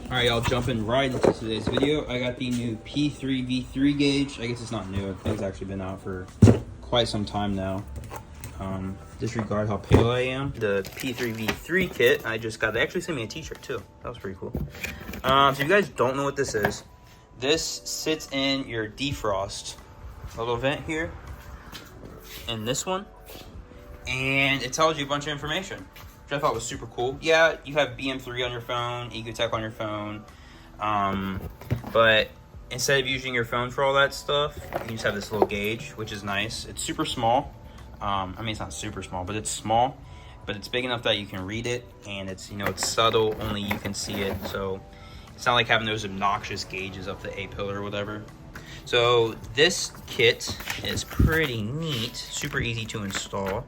Alright, y'all, jumping right into today's video. I got the new P3 V3 gauge. I guess it's not new. I think it's actually been out for quite some time now. Disregard how pale I am. The P3 V3 kit, I just got. They actually sent me a t-shirt too. That was pretty cool. So if you guys don't know what this is, this sits in your defrost little vent here, and this one, and it tells you a bunch of information, which I thought was super cool. Yeah, you have BM3 on your phone, Ecotech on your phone, but instead of using your phone for all that stuff, you can just have this little gauge, which is nice. It's super small. I mean, it's not super small, but it's small, but it's big enough that you can read it, and it's, you know, it's subtle, only you can see it, so it's not like having those obnoxious gauges up the A-pillar or whatever. So this kit is pretty neat, super easy to install,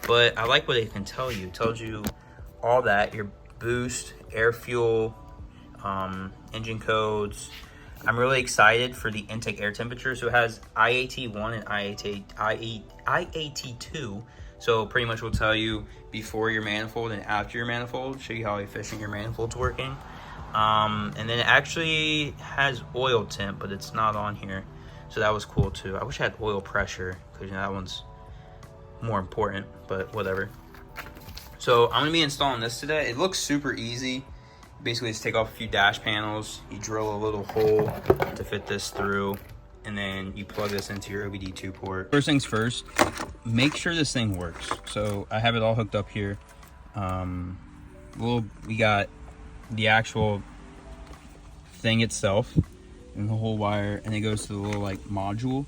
but I like what it can tell you. It tells you all that, your boost, air fuel, engine codes. I'm really excited for the intake air temperature. So it has IAT1 and IAT2. So pretty much will tell you before your manifold and after your manifold, show you how efficient your manifold's working. And then it actually has oil temp, but it's not on here. So that was cool too. I wish I had oil pressure, because you know, that one's more important, but whatever. So I'm gonna be installing this today. It looks super easy. Basically, just take off a few dash panels, you drill a little hole to fit this through, and then you plug this into your OBD2 port. First things first, make sure this thing works. So I have it all hooked up here. We got the actual thing itself and the whole wire, and it goes to the little like module,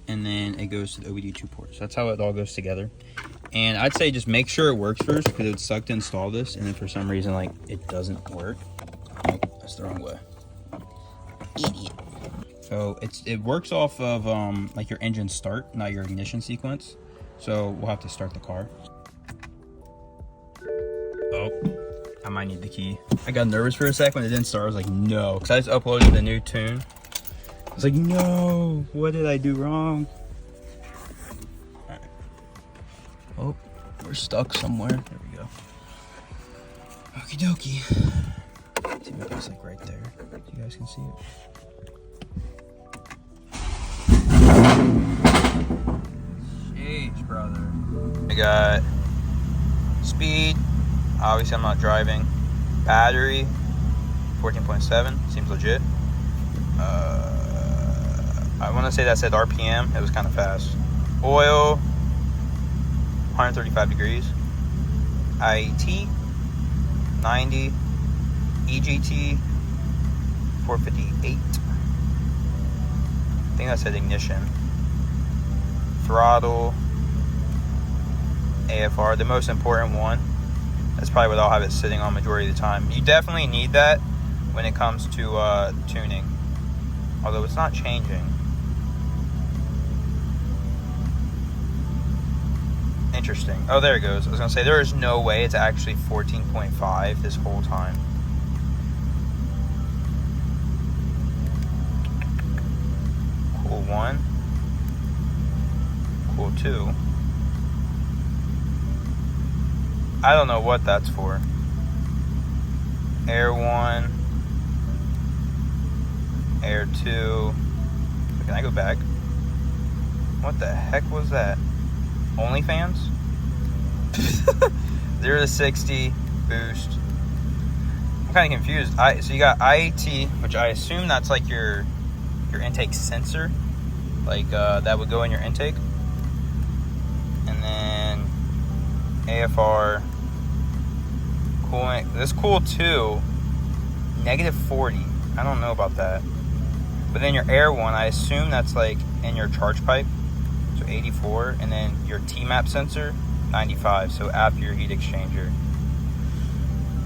and then it goes to the OBD2 port. So that's how it all goes together. And I'd say just make sure it works first, because it would suck to install this, and then for some reason, like, it doesn't work. Oh, that's the wrong way. Idiot. So it works off of like your engine start, not your ignition sequence. So we'll have to start the car. Oh, I might need the key. I got nervous for a sec when it didn't start. I was like, no, because I just uploaded the new tune. I was like, no, what did I do wrong? Oh, we're stuck somewhere. There we go. Okie dokie. See, maybe it's like right there. So you guys can see it. Jeez, brother. We got speed. Obviously, I'm not driving. Battery, 14.7. Seems legit. I want to say that said RPM. It was kind of fast. Oil. 135 degrees. IAT 90. EGT 458. I think that said ignition. Throttle. AFR, the most important one. That's probably what I'll have it sitting on majority of the time. You definitely need that when it comes to tuning, although it's not changing. Interesting. Oh, there it goes. I was gonna say, there is no way it's actually 14.5 this whole time. Cool 1. Cool 2. I don't know what that's for. Air 1. Air 2. Can I go back? What the heck was that? OnlyFans? 0 to 60 boost. I'm kind of confused. So you got IAT, which I assume that's like your intake sensor, like that would go in your intake, and then AFR. Coolant. This cool 2, -40. I don't know about that. But then your air 1, I assume that's like in your charge pipe. So 84, and then your T-map sensor, 95, so after your heat exchanger.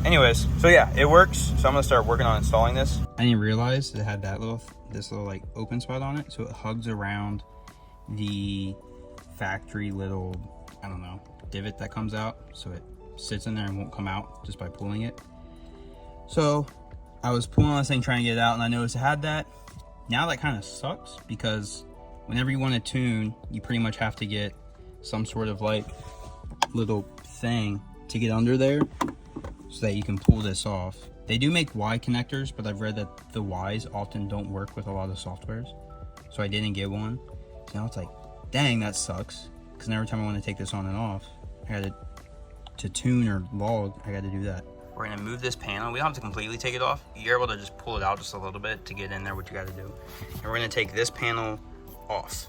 Anyways, so yeah, it works. So I'm gonna start working on installing this. I didn't realize it had that this little like open spot on it, so it hugs around the factory little, I don't know, divot that comes out, so it sits in there and won't come out just by pulling it. So I was pulling on this thing trying to get it out, and I noticed it had that. Now that kind of sucks, because whenever you want to tune, you pretty much have to get some sort of like little thing to get under there so that you can pull this off. They do make Y connectors, but I've read that the Ys often don't work with a lot of softwares. So I didn't get one. So now it's like, dang, that sucks. Because every time I want to take this on and off, I got to tune or log, I got to do that. We're gonna move this panel. We don't have to completely take it off. You're able to just pull it out just a little bit to get in there what you gotta do. And we're gonna take this panel off.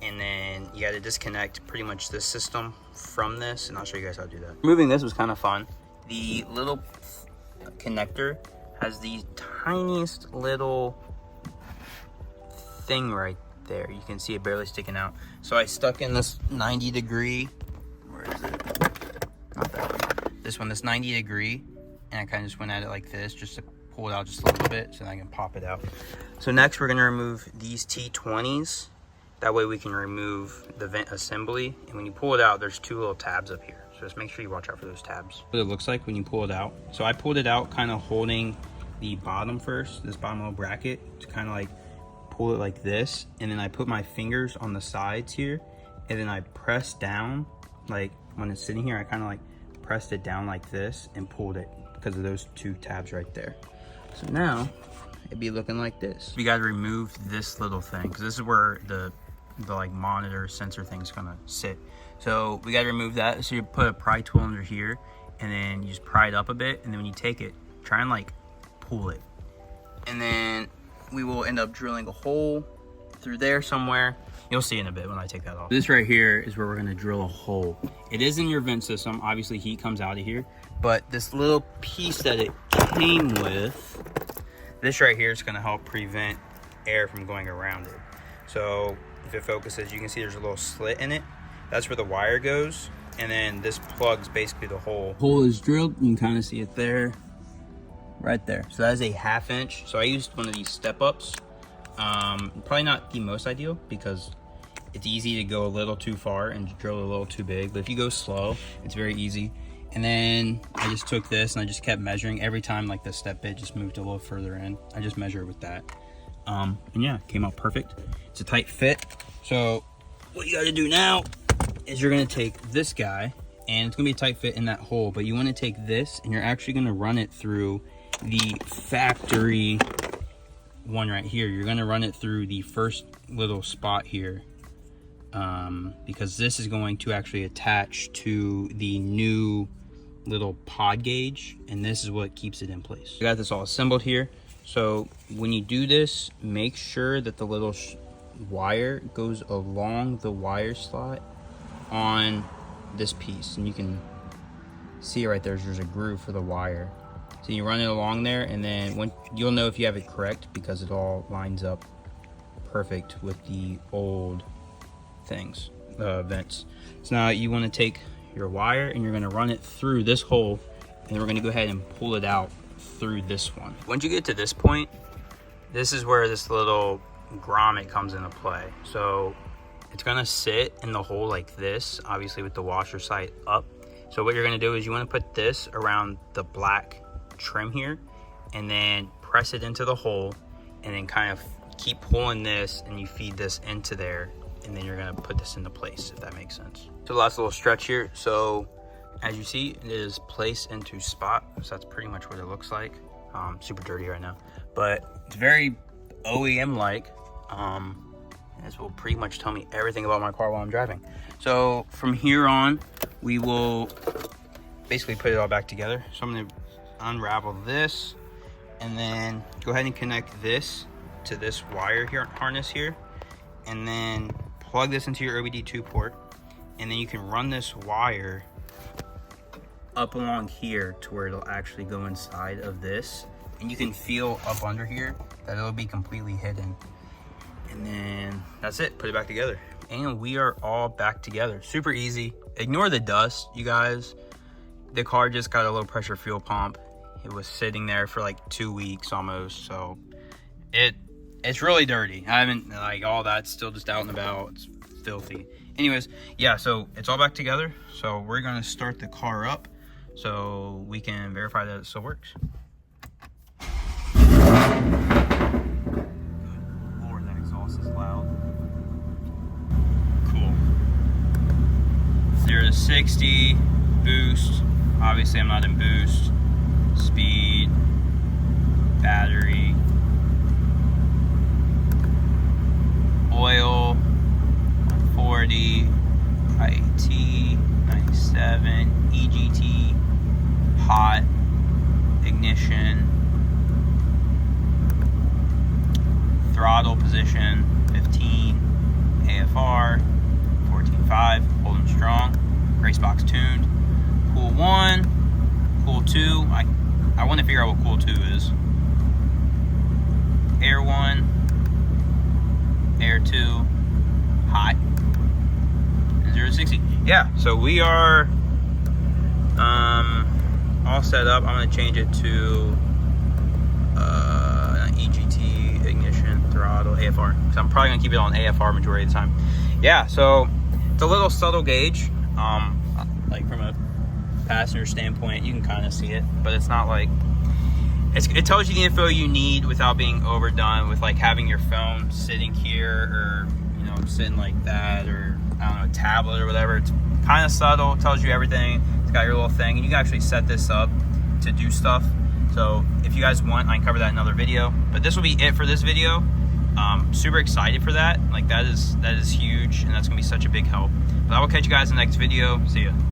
And then you gotta disconnect pretty much this system from this, and I'll show you guys how to do that. Moving this was kind of fun. The little connector has the tiniest little thing right there. You can see it barely sticking out. So I stuck in this 90 degree, where is it? Not that one. This one, this 90 degree, and I kind of just went at it like this just to pull it out just a little bit so that I can pop it out. So next we're gonna remove these T20s. That way we can remove the vent assembly. And when you pull it out, there's two little tabs up here. So just make sure you watch out for those tabs. What it looks like when you pull it out. So I pulled it out kind of holding the bottom first, this bottom little bracket, to kind of like pull it like this. And then I put my fingers on the sides here, and then I press down, like when it's sitting here, I kind of like pressed it down like this and pulled it because of those two tabs right there. So now it'd be looking like this. We got to remove this little thing because this is where the like monitor sensor thing's gonna sit. So we got to remove that. So you put a pry tool under here, and then you just pry it up a bit, and then when you take it, try and like pull it, and then we will end up drilling a hole through there somewhere. You'll see in a bit when I take that off. This right here is where we're gonna drill a hole. It is in your vent system. Obviously heat comes out of here, but this little piece that it came with, this right here is gonna help prevent air from going around it. So if it focuses, you can see there's a little slit in it. That's where the wire goes. And then this plugs basically the hole. Hole is drilled, you can kind of see it there, right there. So that is a 1/2 inch. So I used one of these step ups. Probably not the most ideal because it's easy to go a little too far and drill a little too big, but if you go slow, it's very easy. And then I just took this and I just kept measuring every time like the step bit just moved a little further in. I just measure it with that. And yeah, it came out perfect. It's a tight fit. So what you got to do now is you're going to take this guy, and it's going to be a tight fit in that hole, but you want to take this and you're actually going to run it through the factory one right here. You're going to run it through the first little spot here, because this is going to actually attach to the new little pod gauge, and this is what keeps it in place. I got this all assembled here. So when you do this, make sure that the little wire goes along the wire slot on this piece, and you can see right there's a groove for the wire. So you run it along there, and then when you'll know if you have it correct because it all lines up perfect with the old things, vents. So now you want to take your wire and you're going to run it through this hole, and then we're going to go ahead and pull it out through this one. Once you get to this point, this is where this little grommet comes into play. So it's going to sit in the hole like this, obviously with the washer side up. So what you're going to do is you want to put this around the black trim here, and then press it into the hole, and then kind of keep pulling this, and you feed this into there, and then you're going to put this into place, if that makes sense. So last little stretch here. So as you see, it is placed into spot. So that's pretty much what it looks like. Super dirty right now, but it's very OEM like. This will pretty much tell me everything about my car while I'm driving. So from here on, we will basically put it all back together. So I'm going to unravel this, and then go ahead and connect this to this wire here, harness here, and then plug this into your OBD2 port, and then you can run this wire up along here to where it'll actually go inside of this, and you can feel up under here that it'll be completely hidden. And then that's it, put it back together, and we are all back together. Super easy. Ignore the dust, you guys. The car just got a low pressure fuel pump. It was sitting there for like 2 weeks almost, so it's really dirty. I haven't, like, all that's still just out and about. It's filthy. Anyways, yeah, so it's all back together. So we're gonna start the car up so we can verify that it still works. Lord, that exhaust is loud. Cool. 0 to 60, boost. Obviously I'm not in boost. Speed, position, throttle position, 15, AFR, 14.5, hold them strong, Racebox Tuned, Cool 1, Cool 2, I want to figure out what Cool 2 is, Air 1, Air 2, Hot, and 0 to 60. Yeah, so we are all set up. I'm going to change it to EGT, ignition, throttle, AFR. So I'm probably going to keep it on AFR majority of the time. Yeah, so it's a little subtle gauge. Like from a passenger standpoint, you can kind of see it, but it's not like, it tells you the info you need without being overdone with like having your phone sitting here or, you know, sitting like that, or I don't know, a tablet or whatever. It's kind of subtle, it tells you everything. It's got your little thing, and you can actually set this up to do stuff. So if you guys want, I can cover that in another video, but this will be it for this video. Super excited for that. Like that is huge, and that's gonna be such a big help. But I will catch you guys in the next video. See ya.